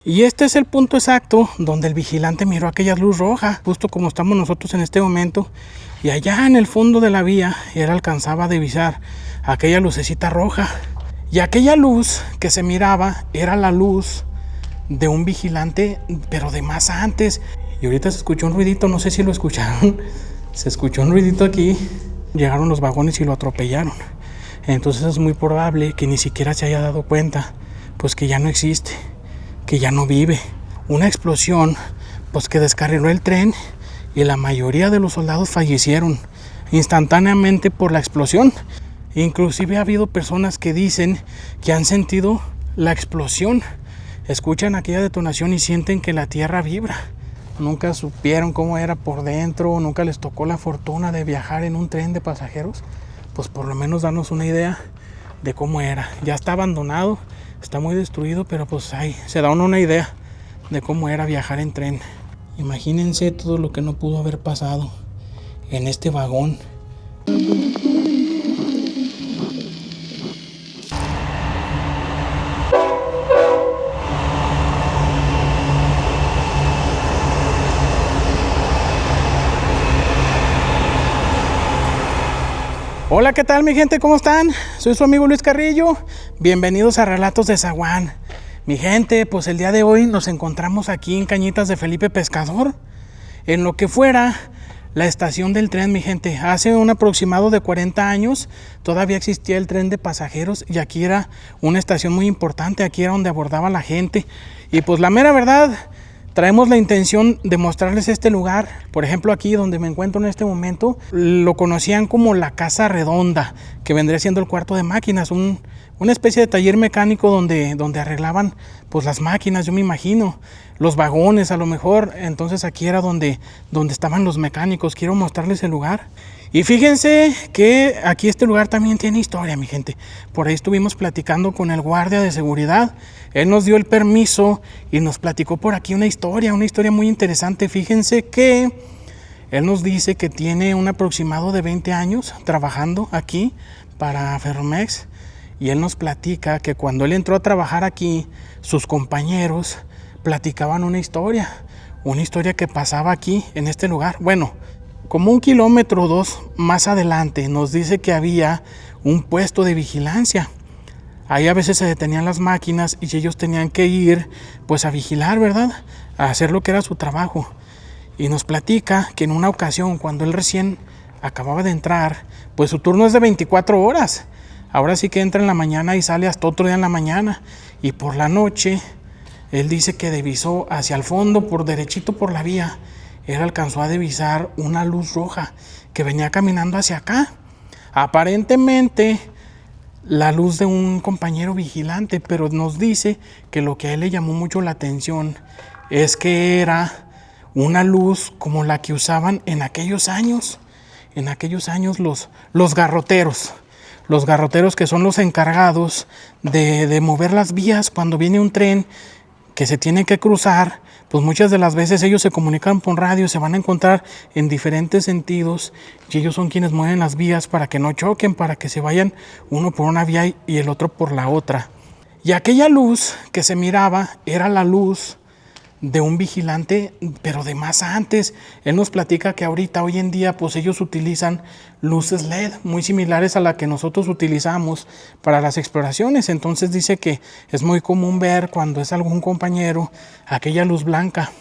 Y este es el punto exacto donde el vigilante miró aquella luz roja, justo como estamos nosotros en este momento. Y allá en el fondo de la vía, él alcanzaba a divisar aquella lucecita roja. Y aquella luz que se miraba era la luz de un vigilante, pero de más antes. Y ahorita se escuchó un ruidito, no sé si lo escucharon. Se escuchó un ruidito aquí. Llegaron los vagones y lo atropellaron. Entonces es muy probable que ni siquiera se haya dado cuenta, pues que ya no existe, que ya no vive. Una explosión pues que descarriló el tren y la mayoría de los soldados fallecieron instantáneamente por la explosión. Inclusive ha habido personas que dicen que han sentido la explosión, escuchan aquella detonación y sienten que la tierra vibra. Nunca supieron cómo era por dentro, nunca les tocó la fortuna de viajar en un tren de pasajeros, pues por lo menos darnos una idea de cómo era. Ya está abandonado, está muy destruido, pero pues ahí se da uno una idea de cómo era viajar en tren. Imagínense todo lo que no pudo haber pasado en este vagón. Hola, ¿qué tal mi gente? ¿Cómo están? Soy su amigo Luis Carrillo. Bienvenidos a Relatos de Zaguán. Mi gente, pues el día de hoy nos encontramos aquí en Cañitas de Felipe Pescador, en lo que fuera la estación del tren, mi gente. Hace un aproximado de 40 años todavía existía el tren de pasajeros y aquí era una estación muy importante, aquí era donde abordaba la gente. Y pues la mera verdad, traemos la intención de mostrarles este lugar. Por ejemplo, aquí donde me encuentro en este momento, lo conocían como la Casa Redonda, que vendría siendo el cuarto de máquinas, una especie de taller mecánico donde arreglaban pues las máquinas, yo me imagino, los vagones a lo mejor. Entonces aquí era donde estaban los mecánicos. Quiero mostrarles el lugar. Y fíjense que aquí este lugar también tiene historia, mi gente. Por ahí estuvimos platicando con el guardia de seguridad. Él nos dio el permiso y nos platicó por aquí una historia muy interesante. Fíjense que él nos dice que tiene un aproximado de 20 años trabajando aquí para Ferromex. Y él nos platica que cuando él entró a trabajar aquí, sus compañeros platicaban una historia que pasaba aquí en este lugar. Bueno, como 1 kilómetro o 2 más adelante nos dice que había un puesto de vigilancia. Ahí a veces se detenían las máquinas y ellos tenían que ir pues a vigilar, ¿verdad? A hacer lo que era su trabajo. Y nos platica que en una ocasión, cuando él recién acababa de entrar, pues su turno es de 24 horas. Ahora sí que entra en la mañana y sale hasta otro día en la mañana. Y por la noche, él dice que divisó hacia el fondo, por derechito por la vía, él alcanzó a divisar una luz roja que venía caminando hacia acá. Aparentemente la luz de un compañero vigilante, pero nos dice que lo que a él le llamó mucho la atención es que era una luz como la que usaban en aquellos años los garroteros. Los garroteros, que son los encargados de mover las vías cuando viene un tren que se tiene que cruzar. Pues muchas de las veces ellos se comunican por radio, se van a encontrar en diferentes sentidos y ellos son quienes mueven las vías para que no choquen, para que se vayan uno por una vía y el otro por la otra. Y aquella luz que se miraba era la luz de un vigilante, pero de más antes. Él nos platica que ahorita, hoy en día, pues ellos utilizan luces LED muy similares a la que nosotros utilizamos para las exploraciones. Entonces dice que es muy común ver cuando es algún compañero aquella luz blanca.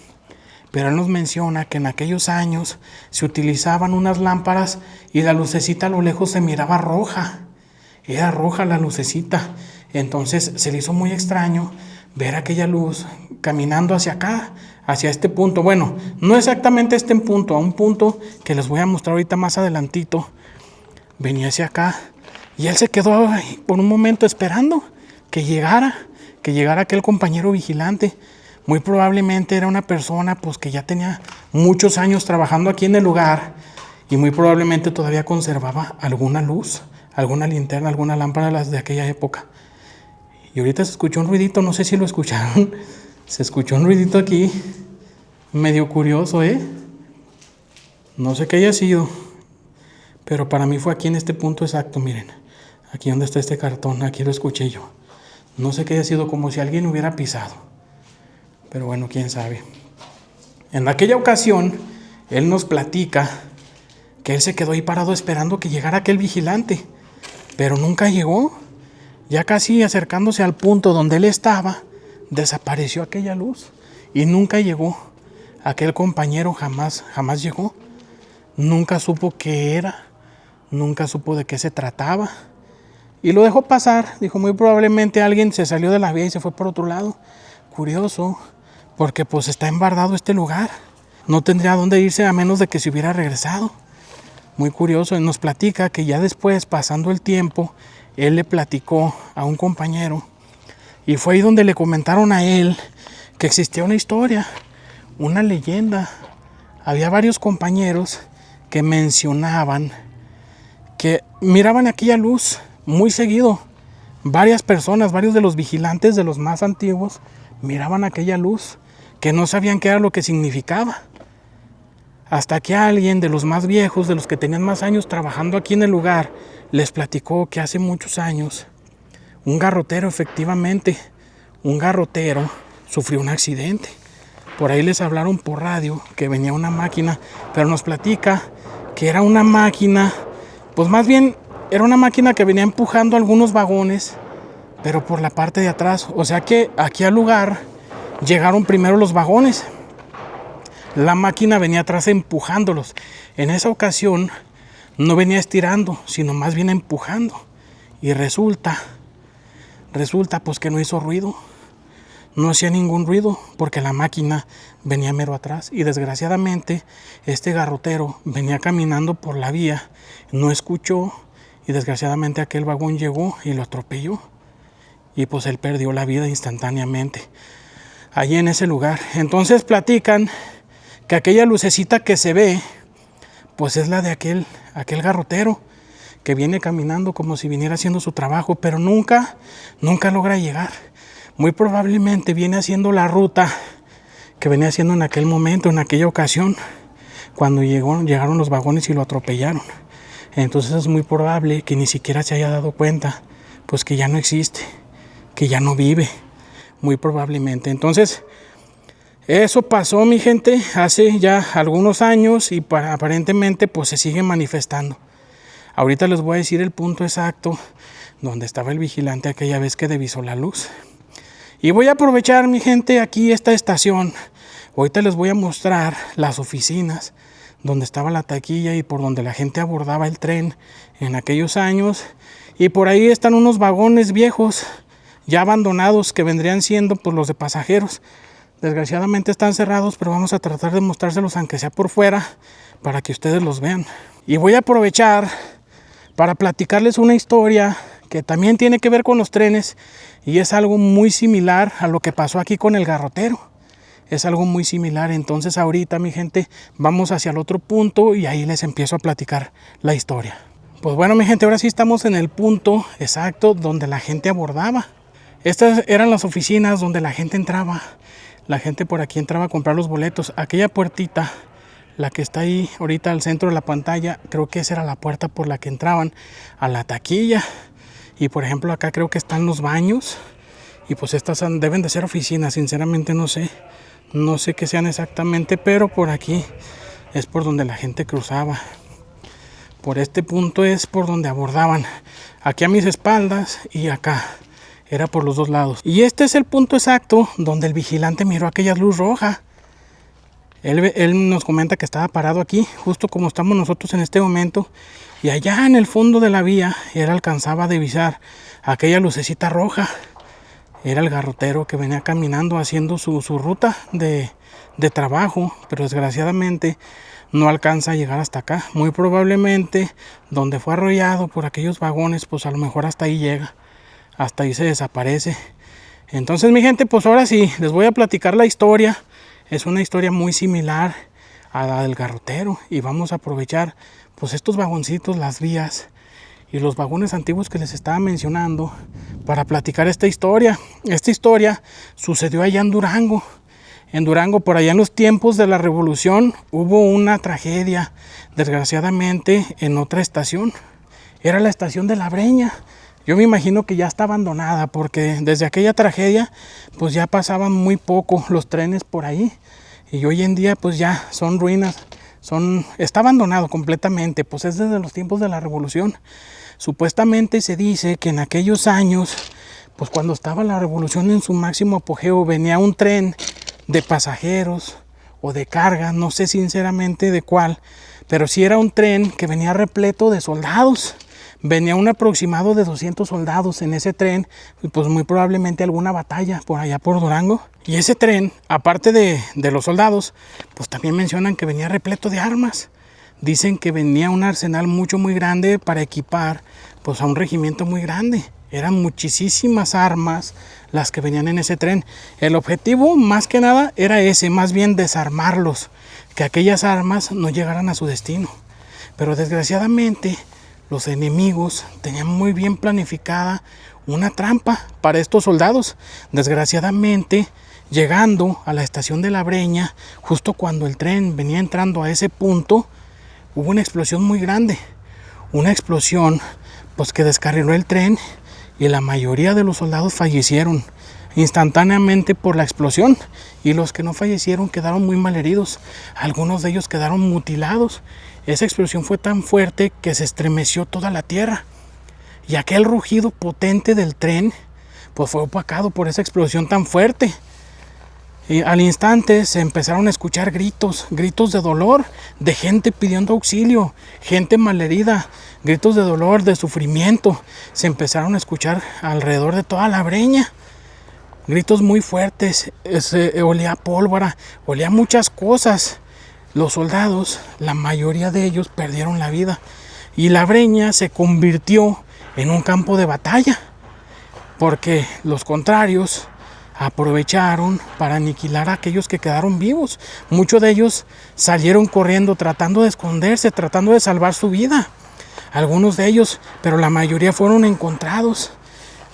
Pero él nos menciona que en aquellos años se utilizaban unas lámparas y la lucecita a lo lejos se miraba roja. Era roja la lucecita. Entonces se le hizo muy extraño ver aquella luz caminando hacia acá, hacia este punto. Bueno, no exactamente este punto, a un punto que les voy a mostrar ahorita más adelantito. Venía hacia acá y él se quedó ahí por un momento esperando que llegara aquel compañero vigilante. Muy probablemente era una persona pues que ya tenía muchos años trabajando aquí en el lugar y muy probablemente todavía conservaba alguna luz, alguna linterna, alguna lámpara las de aquella época. Y ahorita se escuchó un ruidito, no sé si lo escucharon. Se escuchó un ruidito aquí, medio curioso, No sé qué haya sido, pero para mí fue aquí en este punto exacto, miren. Aquí donde está este cartón, aquí lo escuché yo. No sé qué haya sido, como si alguien hubiera pisado. Pero bueno, quién sabe. En aquella ocasión, él nos platica que él se quedó ahí parado esperando que llegara aquel vigilante, pero nunca llegó. Ya casi acercándose al punto donde él estaba, desapareció aquella luz y nunca llegó. Aquel compañero jamás llegó. Nunca supo qué era, nunca supo de qué se trataba. Y lo dejó pasar. Dijo, muy probablemente alguien se salió de la vía y se fue por otro lado. Curioso, porque pues está embardado este lugar. No tendría dónde irse a menos de que se hubiera regresado. Muy curioso. Y nos platica que ya después, pasando el tiempo, él le platicó a un compañero. Y fue ahí donde le comentaron a él que existía una historia, una leyenda. Había varios compañeros que mencionaban que miraban aquella luz muy seguido. Varias personas, varios de los vigilantes de los más antiguos, miraban aquella luz que no sabían qué era lo que significaba. Hasta que alguien de los más viejos, de los que tenían más años trabajando aquí en el lugar, les platicó que hace muchos años un garrotero, efectivamente, un garrotero sufrió un accidente. Por ahí les hablaron por radio que venía una máquina, pero nos platica que era una máquina, pues más bien era una máquina que venía empujando algunos vagones, pero por la parte de atrás. O sea que aquí al lugar llegaron primero los vagones. La máquina venía atrás empujándolos. En esa ocasión no venía estirando, sino más bien empujando. Y resulta pues que no hizo ruido. No hacía ningún ruido porque la máquina venía mero atrás. Y desgraciadamente este garrotero venía caminando por la vía, no escuchó y desgraciadamente aquel vagón llegó y lo atropelló. Y pues él perdió la vida instantáneamente allí en ese lugar. Entonces platican que aquella lucecita que se ve, pues es la de aquel garrotero que viene caminando como si viniera haciendo su trabajo, pero nunca logra llegar. Muy probablemente viene haciendo la ruta que venía haciendo en aquel momento, en aquella ocasión, cuando llegaron los vagones y lo atropellaron. Entonces es muy probable que ni siquiera se haya dado cuenta, pues que ya no existe, que ya no vive, muy probablemente. Entonces, eso pasó, mi gente, hace ya algunos años y aparentemente pues se sigue manifestando. Ahorita les voy a decir el punto exacto donde estaba el vigilante aquella vez que divisó la luz. Y voy a aprovechar, mi gente, aquí esta estación. Ahorita les voy a mostrar las oficinas donde estaba la taquilla y por donde la gente abordaba el tren en aquellos años. Y por ahí están unos vagones viejos, ya abandonados, que vendrían siendo pues los de pasajeros. Desgraciadamente están cerrados, pero vamos a tratar de mostrárselos aunque sea por fuera para que ustedes los vean. Y voy a aprovechar para platicarles una historia que también tiene que ver con los trenes y es algo muy similar a lo que pasó aquí con el garrotero. Es algo muy similar. Entonces ahorita, mi gente, vamos hacia el otro punto y ahí les empiezo a platicar la historia. Pues bueno, mi gente, ahora sí estamos en el punto exacto donde la gente abordaba. Estas eran las oficinas donde la gente entraba. La gente por aquí entraba a comprar los boletos. Aquella puertita, la que está ahí ahorita al centro de la pantalla, creo que esa era la puerta por la que entraban a la taquilla. Y por ejemplo acá creo que están los baños. Y pues estas deben de ser oficinas, sinceramente no sé. No sé qué sean exactamente, pero por aquí es por donde la gente cruzaba. Por este punto es por donde abordaban. Aquí a mis espaldas y acá. Era por los dos lados. Y este es el punto exacto donde el vigilante miró aquella luz roja. Él nos comenta que estaba parado aquí, justo como estamos nosotros en este momento. Y allá en el fondo de la vía, él alcanzaba a divisar aquella lucecita roja. Era el garrotero que venía caminando haciendo su ruta de trabajo. Pero desgraciadamente no alcanza a llegar hasta acá. Muy probablemente donde fue arrollado por aquellos vagones, pues a lo mejor hasta ahí llega. Hasta ahí se desaparece. Entonces, mi gente, pues ahora sí, les voy a platicar la historia. Es una historia muy similar a la del garrotero. Y vamos a aprovechar pues estos vagoncitos, las vías y los vagones antiguos que les estaba mencionando para platicar esta historia. Esta historia sucedió allá en Durango. En Durango, por allá en los tiempos de la Revolución, hubo una tragedia, desgraciadamente, en otra estación. Era la estación de La Breña. Yo me imagino que ya está abandonada porque desde aquella tragedia pues ya pasaban muy poco los trenes por ahí y hoy en día pues ya son ruinas, está abandonado completamente, pues es desde los tiempos de la revolución. Supuestamente se dice que en aquellos años, pues cuando estaba la revolución en su máximo apogeo, venía un tren de pasajeros o de carga, no sé sinceramente de cuál, pero sí era un tren que venía repleto de soldados. Venía un aproximado de 200 soldados en ese tren, y pues muy probablemente alguna batalla por allá por Durango. Y ese tren, aparte de los soldados, pues también mencionan que venía repleto de armas. Dicen que venía un arsenal muy grande para equipar pues a un regimiento muy grande. Eran muchísimas armas las que venían en ese tren. El objetivo más que nada era ese, más bien desarmarlos, que aquellas armas no llegaran a su destino. Pero desgraciadamente los enemigos tenían muy bien planificada una trampa para estos soldados. Desgraciadamente, llegando a la estación de La Breña, justo cuando el tren venía entrando a ese punto, hubo una explosión muy grande. Una explosión pues que descarriló el tren y la mayoría de los soldados fallecieron instantáneamente por la explosión, y los que no fallecieron quedaron muy mal heridos. Algunos de ellos quedaron mutilados. Esa explosión fue tan fuerte que se estremeció toda la tierra, y aquel rugido potente del tren pues fue opacado por esa explosión tan fuerte. Y al instante se empezaron a escuchar gritos de dolor, de gente pidiendo auxilio, gente malherida, gritos de dolor, de sufrimiento. Se empezaron a escuchar alrededor de toda La Breña. Gritos muy fuertes, olía pólvora, olía muchas cosas. Los soldados, la mayoría de ellos perdieron la vida, y La Breña se convirtió en un campo de batalla, porque los contrarios aprovecharon para aniquilar a aquellos que quedaron vivos. Muchos de ellos salieron corriendo, tratando de esconderse, tratando de salvar su vida. Algunos de ellos, pero la mayoría fueron encontrados.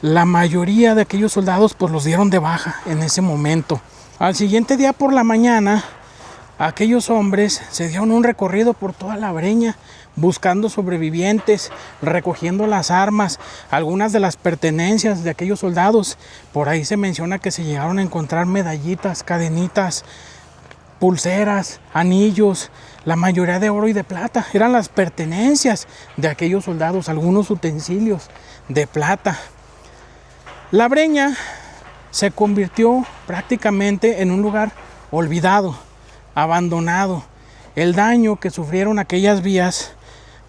La mayoría de aquellos soldados pues los dieron de baja en ese momento. Al siguiente día por la mañana, aquellos hombres se dieron un recorrido por toda La Breña, buscando sobrevivientes, recogiendo las armas, algunas de las pertenencias de aquellos soldados. Por ahí se menciona que se llegaron a encontrar medallitas, cadenitas, pulseras, anillos, la mayoría de oro y de plata. Eran las pertenencias de aquellos soldados, algunos utensilios de plata. La Breña se convirtió prácticamente en un lugar olvidado, abandonado. El daño que sufrieron aquellas vías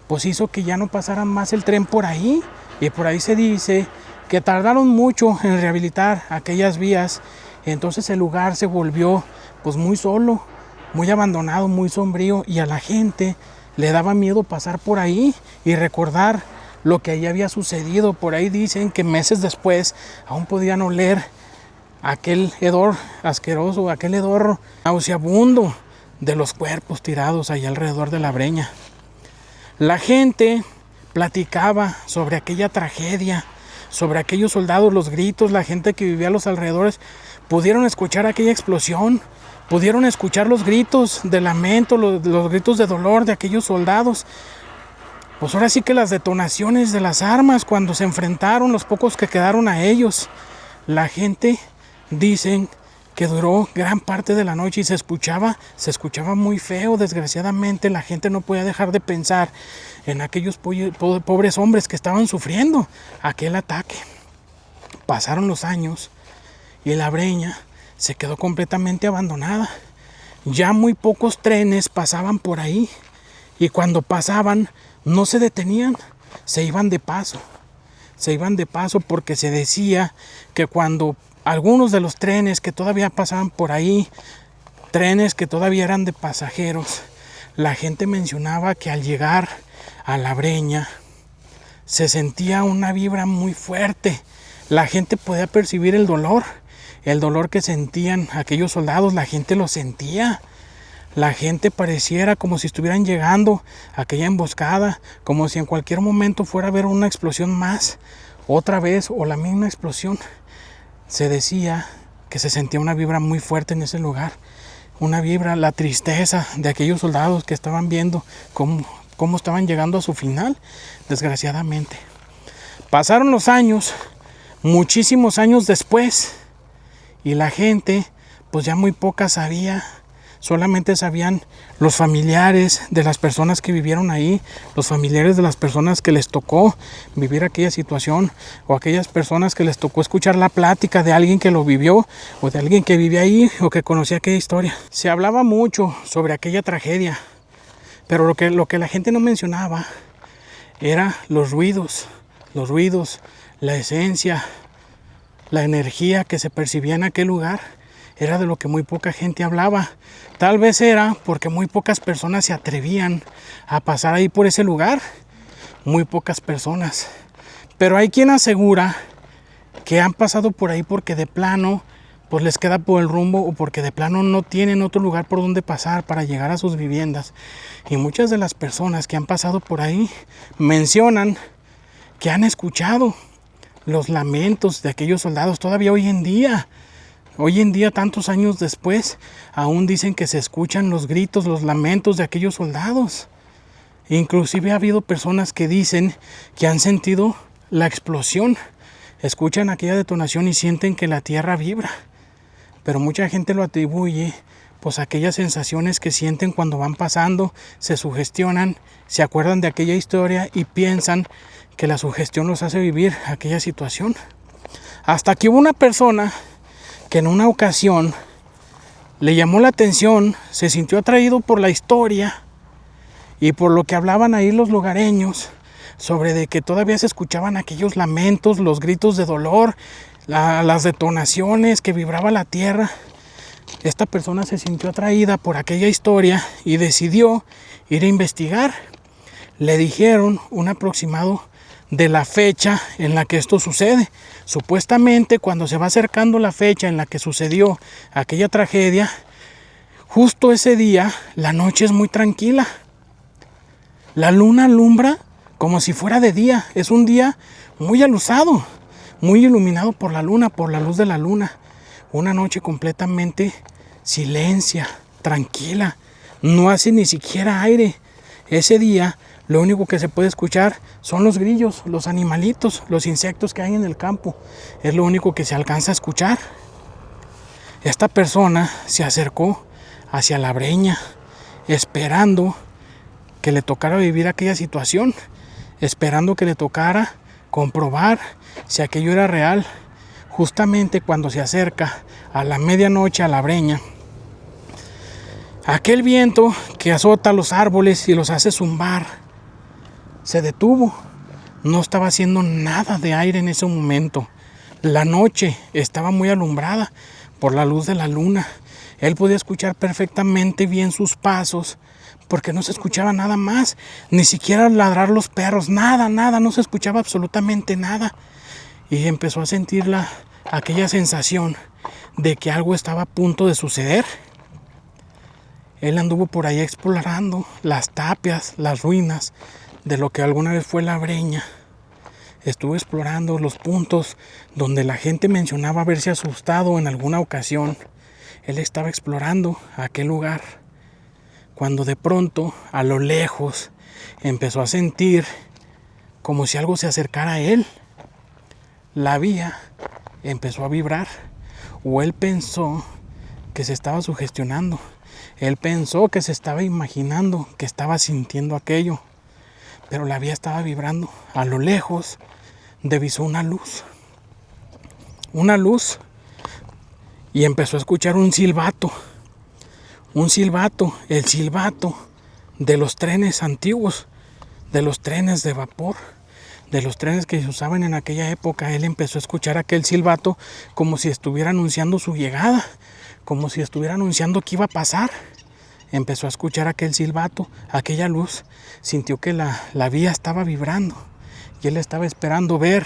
pues hizo que ya no pasaran más el tren por ahí, y por ahí se dice que tardaron mucho en rehabilitar aquellas vías. Entonces el lugar se volvió pues muy solo, muy abandonado, muy sombrío, y a la gente le daba miedo pasar por ahí y recordar lo que allí había sucedido. Por ahí dicen que meses después aún podían oler aquel hedor asqueroso, aquel hedor nauseabundo de los cuerpos tirados allá alrededor de La Breña. La gente platicaba sobre aquella tragedia, sobre aquellos soldados, los gritos. La gente que vivía a los alrededores pudieron escuchar aquella explosión, pudieron escuchar los gritos de lamento, los gritos de dolor de aquellos soldados. Pues ahora sí que las detonaciones de las armas cuando se enfrentaron, los pocos que quedaron a ellos. La gente dicen que duró gran parte de la noche y se escuchaba muy feo. Desgraciadamente la gente no podía dejar de pensar en aquellos pobres hombres que estaban sufriendo aquel ataque. Pasaron los años y La Breña se quedó completamente abandonada. Ya muy pocos trenes pasaban por ahí, y cuando pasaban no se detenían, se iban de paso. Se iban de paso porque se decía que cuando algunos de los trenes que todavía pasaban por ahí, trenes que todavía eran de pasajeros, la gente mencionaba que al llegar a La Breña se sentía una vibra muy fuerte. La gente podía percibir el dolor que sentían aquellos soldados. La gente lo sentía. La gente pareciera como si estuvieran llegando a aquella emboscada, como si en cualquier momento fuera a haber una explosión más, otra vez, o la misma explosión. Se decía que se sentía una vibra muy fuerte en ese lugar, una vibra, la tristeza de aquellos soldados que estaban viendo cómo estaban llegando a su final, desgraciadamente. Pasaron los años, muchísimos años después, y la gente, pues ya muy poca sabía. Solamente sabían los familiares de las personas que vivieron ahí, los familiares de las personas que les tocó vivir aquella situación, o aquellas personas que les tocó escuchar la plática de alguien que lo vivió, o de alguien que vivía ahí, o que conocía aquella historia. Se hablaba mucho sobre aquella tragedia, pero lo que la gente no mencionaba era los ruidos, la esencia, la energía que se percibía en aquel lugar. Era de lo que muy poca gente hablaba. Tal vez era porque muy pocas personas se atrevían a pasar ahí por ese lugar. Muy pocas personas. Pero hay quien asegura que han pasado por ahí porque de plano pues les queda por el rumbo, o porque de plano no tienen otro lugar por donde pasar para llegar a sus viviendas. Y muchas de las personas que han pasado por ahí mencionan que han escuchado los lamentos de aquellos soldados todavía hoy en día. Hoy en día, tantos años después, aún dicen que se escuchan los gritos, los lamentos de aquellos soldados. Inclusive ha habido personas que dicen que han sentido la explosión. Escuchan aquella detonación y sienten que la tierra vibra. Pero mucha gente lo atribuye pues a aquellas sensaciones que sienten cuando van pasando, se sugestionan, se acuerdan de aquella historia y piensan que la sugestión los hace vivir aquella situación. Hasta que hubo una persona que en una ocasión le llamó la atención, se sintió atraído por la historia y por lo que hablaban ahí los lugareños, sobre de que todavía se escuchaban aquellos lamentos, los gritos de dolor, las detonaciones, que vibraba la tierra. Esta persona se sintió atraída por aquella historia y decidió ir a investigar. Le dijeron un aproximado de la fecha en la que esto sucede. Supuestamente, cuando se va acercando la fecha en la que sucedió aquella tragedia, justo ese día la noche es muy tranquila. La luna alumbra como si fuera de día. Es un día muy aluzado, muy iluminado por la luna, por la luz de la luna. Una noche completamente silencia, tranquila. No hace ni siquiera aire. Ese día lo único que se puede escuchar son los grillos, los animalitos, los insectos que hay en el campo. Es lo único que se alcanza a escuchar. Esta persona se acercó hacia la breña, esperando que le tocara vivir aquella situación, esperando que le tocara comprobar si aquello era real. Justamente cuando se acerca a la medianoche a la breña, aquel viento que azota los árboles y los hace zumbar se detuvo. No estaba haciendo nada de aire en ese momento. La noche estaba muy alumbrada por la luz de la luna. Él podía escuchar perfectamente bien sus pasos, porque no se escuchaba nada más, ni siquiera ladrar los perros, nada, no se escuchaba absolutamente nada. Y empezó a sentir aquella sensación de que algo estaba a punto de suceder. Él anduvo por ahí explorando las tapias, las ruinas de lo que alguna vez fue la breña. Estuvo explorando los puntos donde la gente mencionaba haberse asustado en alguna ocasión. Él estaba explorando aquel lugar, cuando de pronto, a lo lejos, empezó a sentir como si algo se acercara a él. La vía empezó a vibrar, o él pensó que se estaba sugestionando. Él pensó que se estaba imaginando, que estaba sintiendo aquello, pero la vía estaba vibrando. A lo lejos divisó una luz, y empezó a escuchar un silbato, el silbato de los trenes antiguos, de los trenes de vapor, de los trenes que se usaban en aquella época. Él empezó a escuchar aquel silbato como si estuviera anunciando su llegada, como si estuviera anunciando que iba a pasar. Empezó a escuchar aquel silbato, aquella luz. Sintió que la vía estaba vibrando y él estaba esperando ver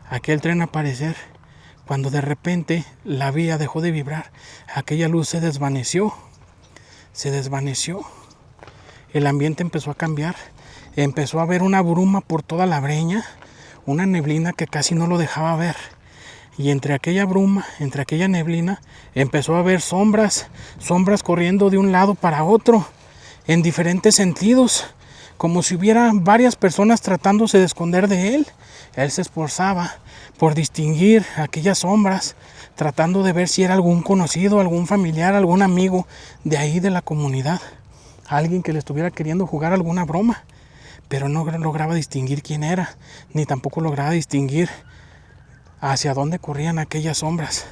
aquel tren aparecer, cuando de repente la vía dejó de vibrar. Aquella luz se desvaneció. El ambiente empezó a cambiar. Empezó a haber una bruma por toda la breña, una neblina que casi no lo dejaba ver. Y entre aquella bruma, entre aquella neblina, empezó a haber sombras corriendo de un lado para otro, en diferentes sentidos, como si hubiera varias personas tratándose de esconder de él. Él se esforzaba por distinguir aquellas sombras, tratando de ver si era algún conocido, algún familiar, algún amigo de ahí de la comunidad, alguien que le estuviera queriendo jugar alguna broma, pero no lograba distinguir quién era, ni tampoco lograba distinguir hacia dónde corrían aquellas sombras.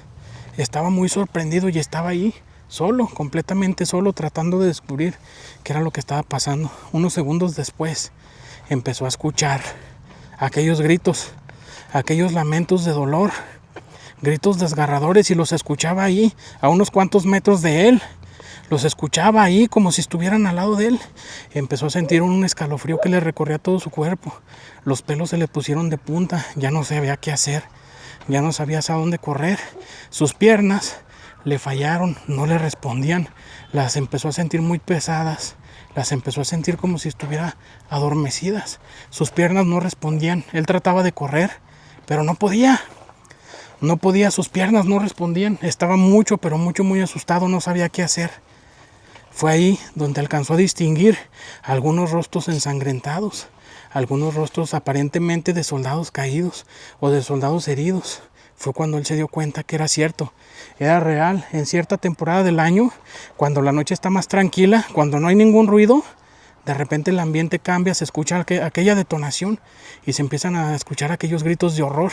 Estaba muy sorprendido y estaba ahí, solo, completamente solo, tratando de descubrir qué era lo que estaba pasando. Unos segundos después empezó a escuchar aquellos gritos, aquellos lamentos de dolor, gritos desgarradores, y los escuchaba ahí, a unos cuantos metros de él. Los escuchaba ahí como si estuvieran al lado de él. Empezó a sentir un escalofrío que le recorría todo su cuerpo. Los pelos se le pusieron de punta, ya no sabía qué hacer, ya no sabía hacia dónde correr. Sus piernas le fallaron, no le respondían. Las empezó a sentir muy pesadas, las empezó a sentir como si estuviera adormecidas. Sus piernas no respondían. Él trataba de correr, pero no podía. No podía, sus piernas no respondían. Estaba mucho, pero mucho, muy asustado, no sabía qué hacer. Fue ahí donde alcanzó a distinguir algunos rostros ensangrentados, algunos rostros aparentemente de soldados caídos o de soldados heridos. Fue cuando él se dio cuenta que era cierto, era real. En cierta temporada del año, cuando la noche está más tranquila, cuando no hay ningún ruido, de repente el ambiente cambia, se escucha aquella detonación y se empiezan a escuchar aquellos gritos de horror.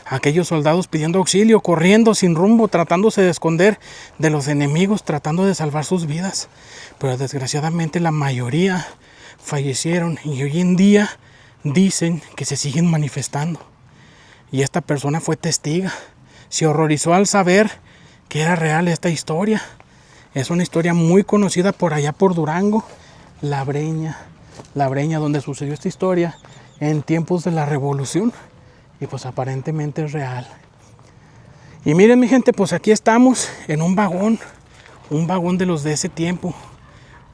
Aquellos soldados pidiendo auxilio, corriendo sin rumbo, tratándose de esconder de los enemigos, tratando de salvar sus vidas. Pero desgraciadamente la mayoría fallecieron y hoy en día dicen que se siguen manifestando. Y esta persona fue testiga. Se horrorizó al saber que era real esta historia. Es una historia muy conocida por allá por Durango, La Breña, donde sucedió esta historia en tiempos de la Revolución. Y pues aparentemente es real. Y miren mi gente, pues aquí estamos en un vagón de los de ese tiempo,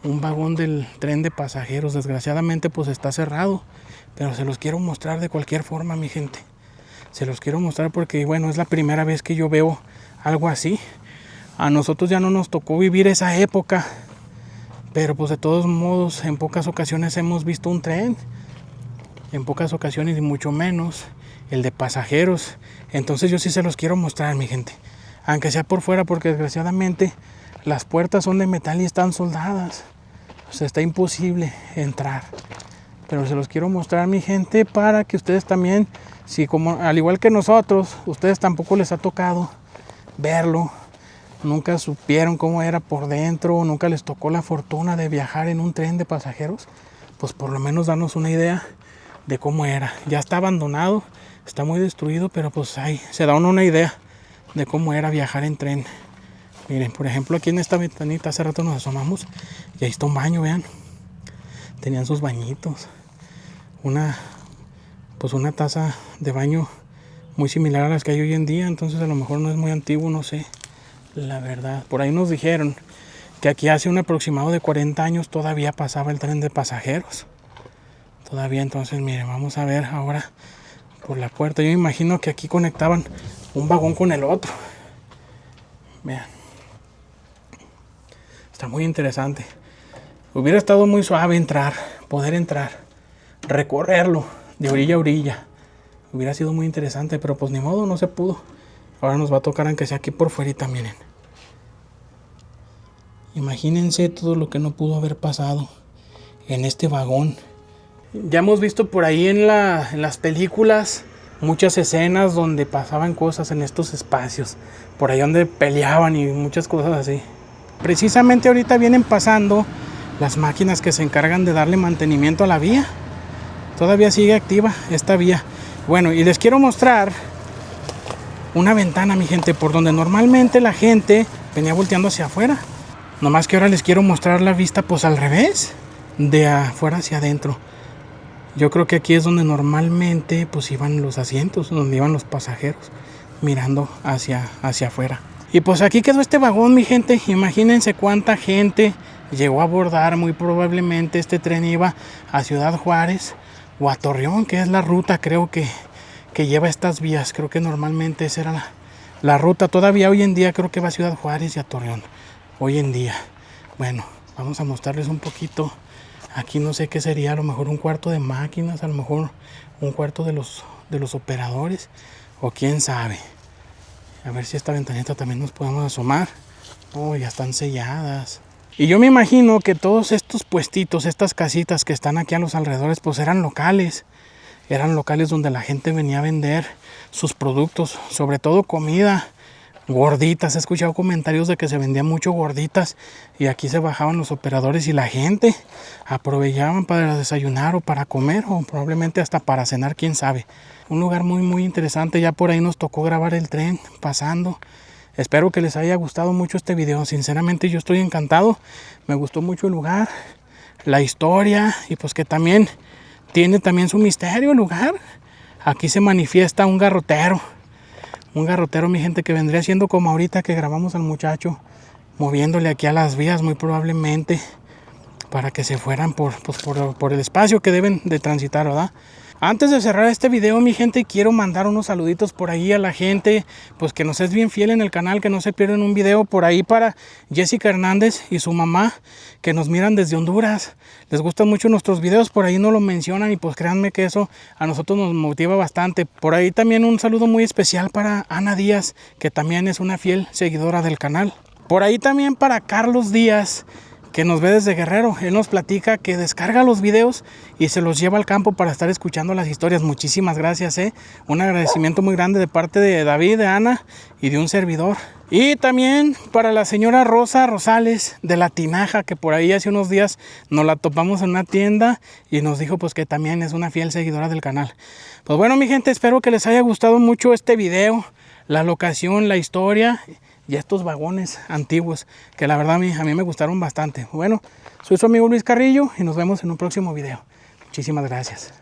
un vagón del tren de pasajeros. Desgraciadamente pues está cerrado, pero se los quiero mostrar de cualquier forma, mi gente. Se los quiero mostrar porque bueno, es la primera vez que yo veo algo así. A nosotros ya no nos tocó vivir esa época, pero pues de todos modos en pocas ocasiones hemos visto un tren, en pocas ocasiones y mucho menos el de pasajeros. Entonces yo sí se los quiero mostrar, mi gente, aunque sea por fuera, porque desgraciadamente las puertas son de metal y están soldadas, o sea, está imposible entrar. Pero se los quiero mostrar, mi gente, para que ustedes también, si como al igual que nosotros, ustedes tampoco les ha tocado verlo, nunca supieron cómo era por dentro, nunca les tocó la fortuna de viajar en un tren de pasajeros, pues por lo menos darnos una idea de cómo era. Ya está abandonado, está muy destruido, pero pues ahí se da uno una idea de cómo era viajar en tren. Miren, por ejemplo, aquí en esta ventanita hace rato nos asomamos y ahí está un baño, vean. Tenían sus bañitos. Una taza de baño muy similar a las que hay hoy en día, entonces a lo mejor no es muy antiguo, no sé, la verdad. Por ahí nos dijeron que aquí hace un aproximado de 40 años todavía pasaba el tren de pasajeros. Todavía, entonces miren, vamos a ver ahora por la puerta. Yo imagino que aquí conectaban un vagón con el otro. Vean. Está muy interesante. Hubiera estado muy suave poder entrar, recorrerlo de orilla a orilla. Hubiera sido muy interesante, pero pues ni modo, no se pudo. Ahora nos va a tocar aunque sea aquí por fuera, miren. Imagínense todo lo que no pudo haber pasado en este vagón. Ya hemos visto por ahí en las películas muchas escenas donde pasaban cosas en estos espacios. Por ahí donde peleaban y muchas cosas así. Precisamente ahorita vienen pasando las máquinas que se encargan de darle mantenimiento a la vía. Todavía sigue activa esta vía. Bueno, y les quiero mostrar una ventana, mi gente, por donde normalmente la gente venía volteando hacia afuera. Nomás que ahora les quiero mostrar la vista pues al revés, de afuera hacia adentro. Yo creo que aquí es donde normalmente pues iban los asientos, donde iban los pasajeros, mirando hacia afuera. Y pues aquí quedó este vagón, mi gente. Imagínense cuánta gente llegó a abordar. Muy probablemente este tren iba a Ciudad Juárez o a Torreón, que es la ruta creo que lleva estas vías. Creo que normalmente esa era la ruta. Todavía hoy en día creo que va a Ciudad Juárez y a Torreón. Hoy en día. Bueno, vamos a mostrarles un poquito Aquí no sé qué sería, a lo mejor un cuarto de máquinas, a lo mejor un cuarto de los operadores, o quién sabe. A ver si esta ventanita también nos podemos asomar. Oh, ya están selladas. Y yo me imagino que todos estos puestitos, estas casitas que están aquí a los alrededores, pues eran locales. Eran locales donde la gente venía a vender sus productos, sobre todo comida. Gorditas, he escuchado comentarios de que se vendían mucho gorditas y aquí se bajaban los operadores y la gente aprovechaban para desayunar o para comer o probablemente hasta para cenar, quién sabe. Un lugar muy interesante. Ya por ahí nos tocó grabar el tren pasando. Espero que les haya gustado mucho este video. Sinceramente yo estoy encantado. Me gustó mucho el lugar, la historia y pues que también tiene también su misterio el lugar. Aquí se manifiesta un garrotero. Un garrotero, mi gente, que vendría siendo como ahorita que grabamos al muchacho, moviéndole aquí a las vías muy probablemente para que se fueran por el espacio que deben de transitar, ¿verdad? Antes de cerrar este video, mi gente, quiero mandar unos saluditos por ahí a la gente, pues que nos es bien fiel en el canal, que no se pierden un video por ahí para Jessica Hernández y su mamá, que nos miran desde Honduras. Les gustan mucho nuestros videos, por ahí no lo mencionan y pues créanme que eso a nosotros nos motiva bastante. Por ahí también un saludo muy especial para Ana Díaz, que también es una fiel seguidora del canal. Por ahí también para Carlos Díaz, que nos ve desde Guerrero. Él nos platica que descarga los videos y se los lleva al campo para estar escuchando las historias. Muchísimas gracias, un agradecimiento muy grande de parte de David, de Ana y de un servidor. Y también para la señora Rosa Rosales de La Tinaja, que por ahí hace unos días nos la topamos en una tienda y nos dijo pues que también es una fiel seguidora del canal. Pues bueno, mi gente, espero que les haya gustado mucho este video, la locación, la historia y estos vagones antiguos que la verdad a mí me gustaron bastante. Bueno, soy su amigo Luis Carrillo y nos vemos en un próximo video. Muchísimas gracias.